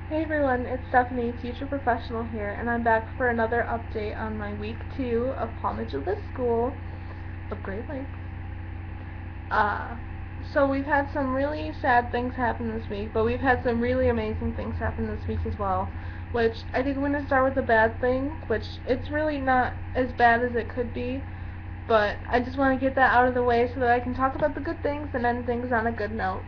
Hey everyone, it's Stephanie, Future Professional here, and I'm back for another update on my week 2 of Palm Mitchell School of Great Lakes. Uh, so we've had some really sad things happen this week, but we've had some really amazing things happen this week as well, which I think we're going to start with the bad thing, which it's really not as bad as it could be, but I just want to get that out of the way so that I can talk about the good things and end things on a good note.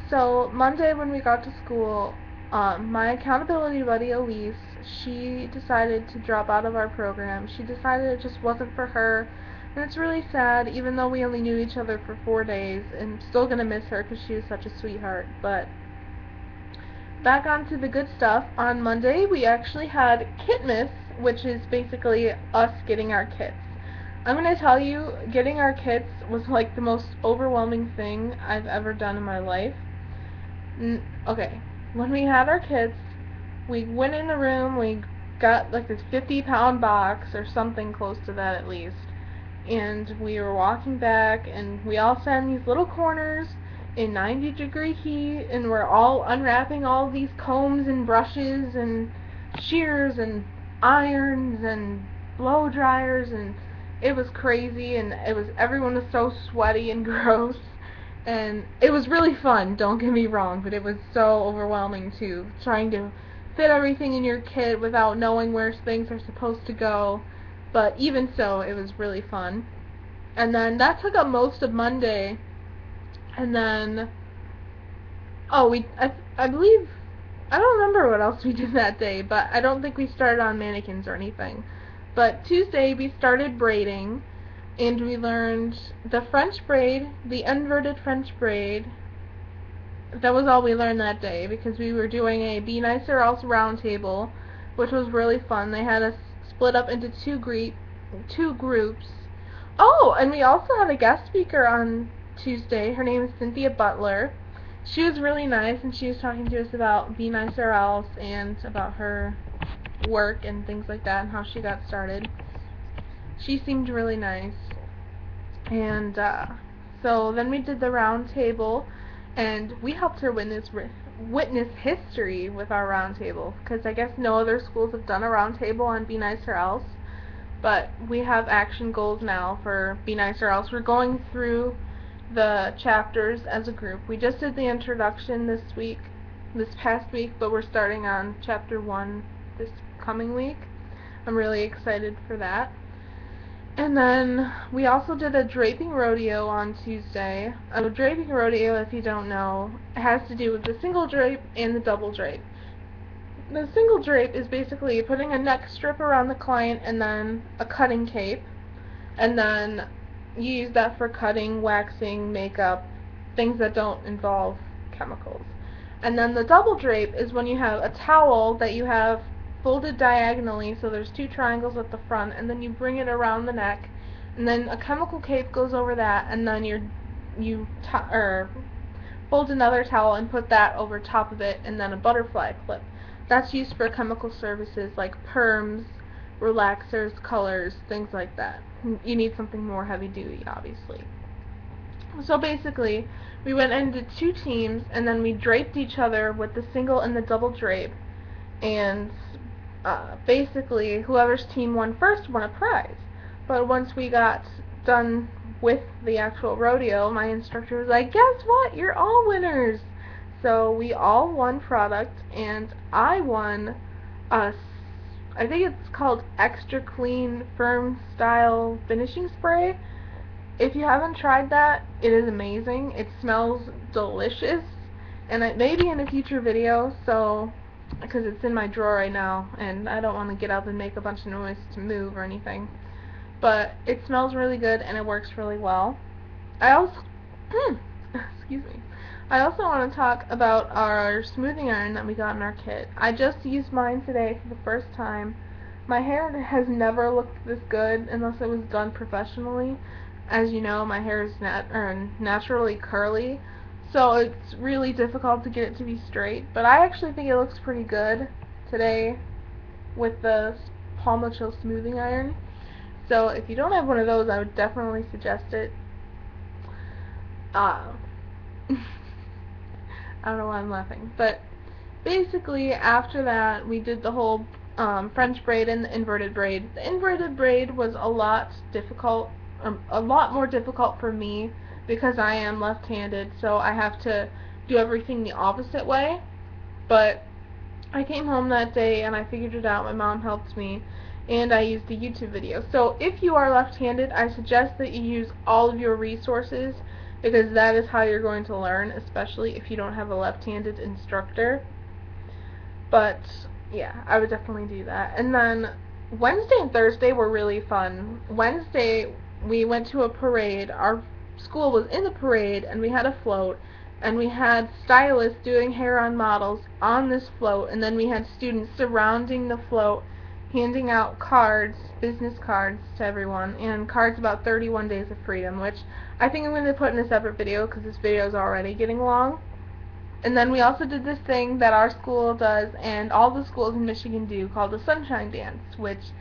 So Monday when we got to school, my accountability buddy Elise, she decided to drop out of our program. She decided it just wasn't for her, and it's really sad, even though we only knew each other for 4 days, and still gonna miss her because she was such a sweetheart. But back on to the good stuff. On Monday, we actually had Kitmas, which is basically us getting our kits. I'm going to tell you, getting our kits was like the most overwhelming thing I've ever done in my life. Okay, when we had our kits, we went in the room, we got like this 50-pound box or something close to that at least, and we were walking back, and we all sat in these little corners in 90-degree heat, and we're all unwrapping all these combs and brushes and shears and irons and blow dryers, and it was crazy, and everyone was so sweaty and gross. And it was really fun, don't get me wrong, but it was so overwhelming too, trying to fit everything in your kit without knowing where things are supposed to go. But even so, it was really fun. And then that took up most of Monday. And then, I believe, I don't remember what else we did that day, but I don't think we started on mannequins or anything. But Tuesday we started braiding, and we learned the French braid, the inverted French braid. That was all we learned that day, because we were doing a Be Nice or Else round table, which was really fun. They had us split up into two groups. Oh, and we also had a guest speaker on Tuesday. Her name is Cynthia Butler. She was really nice, and she was talking to us about Be Nice or Else and about her work and things like that and how she got started. She seemed really nice. And so then we did the round table, and we helped her witness history with our round table, because I guess no other schools have done a round table on Be Nice or Else, but we have action goals now for Be Nice or Else. We're going through the chapters as a group. We just did the introduction this past week, but we're starting on chapter 1 this coming week. I'm really excited for that. And then we also did a draping rodeo on Tuesday. A draping rodeo, if you don't know, has to do with the single drape and the double drape. The single drape is basically putting a neck strip around the client and then a cutting tape, and then you use that for cutting, waxing, makeup, things that don't involve chemicals. And then the double drape is when you have a towel that you have folded diagonally, so there's two triangles at the front, and then you bring it around the neck, and then a chemical cape goes over that, and then you fold another towel and put that over top of it, and then a butterfly clip. That's used for chemical services like perms, relaxers, colors, things like that. You need something more heavy duty, obviously. So basically, we went into two teams, and then we draped each other with the single and the double drape, and basically whoever's team won first won a prize. But once we got done with the actual rodeo, my instructor was like, guess what, you're all winners. So we all won product, and I won I think it's called Extra Clean Firm Style Finishing Spray. If you haven't tried that, it is amazing. It smells delicious, and it may be in a future video, so because it's in my drawer right now, and I don't want to get up and make a bunch of noise to move or anything. But it smells really good, and it works really well. I also, excuse me. I also want to talk about our smoothing iron that we got in our kit. I just used mine today for the first time. My hair has never looked this good unless it was done professionally. As you know, my hair is naturally curly, so it's really difficult to get it to be straight, but I actually think it looks pretty good today with the Palm Mitchell smoothing iron. So if you don't have one of those, I would definitely suggest it. I don't know why I'm laughing, but basically, after that, we did the whole French braid and the inverted braid. The inverted braid was a lot more difficult for me because I am left-handed, so I have to do everything the opposite way. But I came home that day and I figured it out. My mom helped me, and I used a YouTube video. So if you are left-handed, I suggest that you use all of your resources because that is how you're going to learn, especially if you don't have a left-handed instructor. But yeah, I would definitely do that. And then Wednesday and Thursday were really fun. Wednesday we went to a parade. Our school was in the parade and we had a float and we had stylists doing hair on models on this float, and then we had students surrounding the float handing out cards, business cards to everyone, and cards about 31 Days of Freedom, which I think I'm going to put in a separate video because this video is already getting long. And then we also did this thing that our school does and all the schools in Michigan do called the Sunshine Dance, which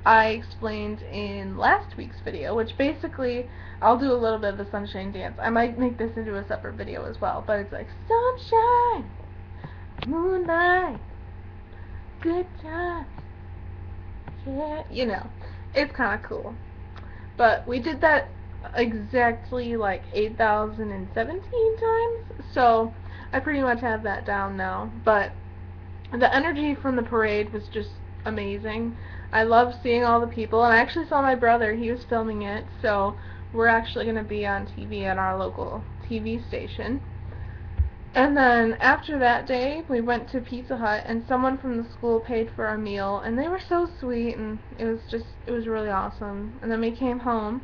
I explained in last week's video, which basically I'll do a little bit of the Sunshine Dance. I might make this into a separate video as well, but it's like sunshine, moonlight, good times, yeah, you know, it's kind of cool. But we did that exactly like 8,017 times, so I pretty much have that down now. But the energy from the parade was just amazing. I love seeing all the people, and I actually saw my brother. He was filming it, so we're actually going to be on TV at our local TV station. And then after that day, we went to Pizza Hut, and someone from the school paid for our meal, and they were so sweet, and it was really awesome. And then we came home.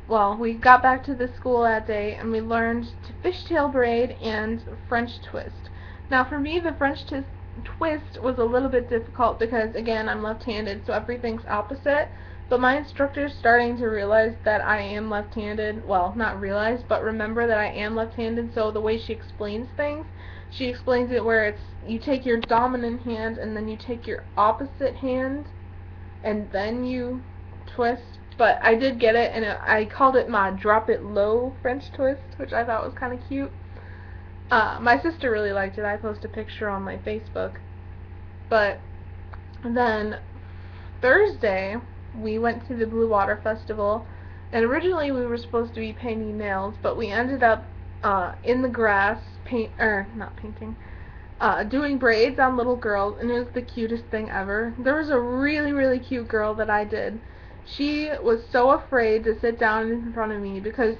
Well, we got back to the school that day and we learned to fishtail braid and French twist. Now for me, the French twist was a little bit difficult because, again, I'm left-handed, so everything's opposite. But my instructor's starting to realize that I am left-handed. Well, not realize, but remember that I am left-handed, so the way she explains things, she explains it where it's you take your dominant hand and then you take your opposite hand and then you twist. But I did get it, and I called it my drop it low French twist, which I thought was kind of cute. My sister really liked it. I posted a picture on my Facebook. But then Thursday, we went to the Blue Water Festival, and originally we were supposed to be painting nails, but we ended up in the grass doing braids on little girls, and it was the cutest thing ever. There was a really, really cute girl that I did. She was so afraid to sit down in front of me because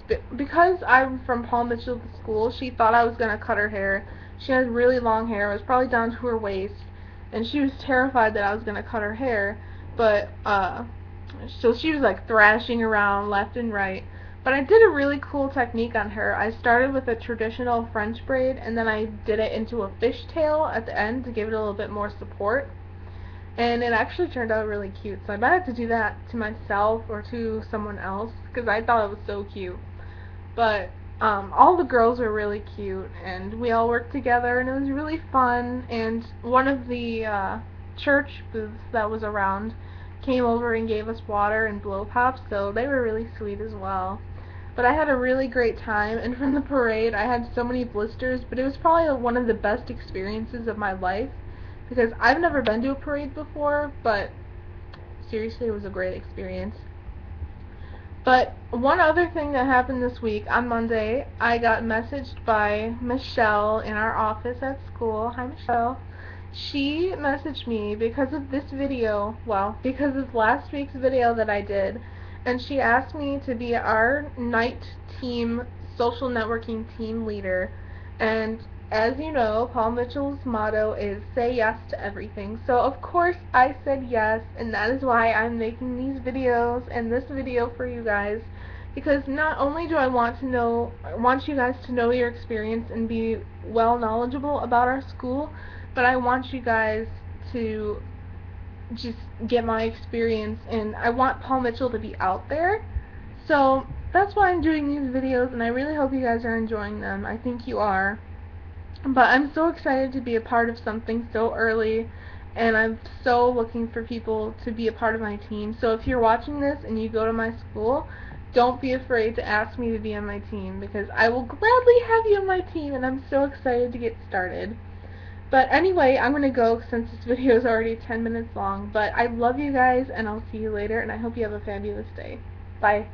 I'm from Paul Mitchell School. She thought I was going to cut her hair. She had really long hair. It was probably down to her waist, and she was terrified that I was going to cut her hair. But so she was like thrashing around left and right. But I did a really cool technique on her. I started with a traditional French braid, and then I did it into a fishtail at the end to give it a little bit more support. And it actually turned out really cute, so I might have to do that to myself or to someone else, because I thought it was so cute. But all the girls were really cute, and we all worked together, and it was really fun. And one of the church booths that was around came over and gave us water and blow pops, so they were really sweet as well. But I had a really great time, and from the parade I had so many blisters, but it was probably one of the best experiences of my life. Because I've never been to a parade before, but seriously, it was a great experience. But one other thing that happened this week, on Monday, I got messaged by Michelle in our office at school. Hi, Michelle. She messaged me because of this video, well, because of last week's video that I did, and she asked me to be our night team, social networking team leader. And as you know, Paul Mitchell's motto is say yes to everything. So of course I said yes, and that is why I'm making these videos and this video for you guys, because not only do I want you guys to know your experience and be well knowledgeable about our school, but I want you guys to just get my experience, and I want Paul Mitchell to be out there. So that's why I'm doing these videos, and I really hope you guys are enjoying them. I think you are. But I'm so excited to be a part of something so early, and I'm so looking for people to be a part of my team. So if you're watching this and you go to my school, don't be afraid to ask me to be on my team, because I will gladly have you on my team, and I'm so excited to get started. But anyway, I'm going to go since this video is already 10 minutes long. But I love you guys, and I'll see you later, and I hope you have a fabulous day. Bye.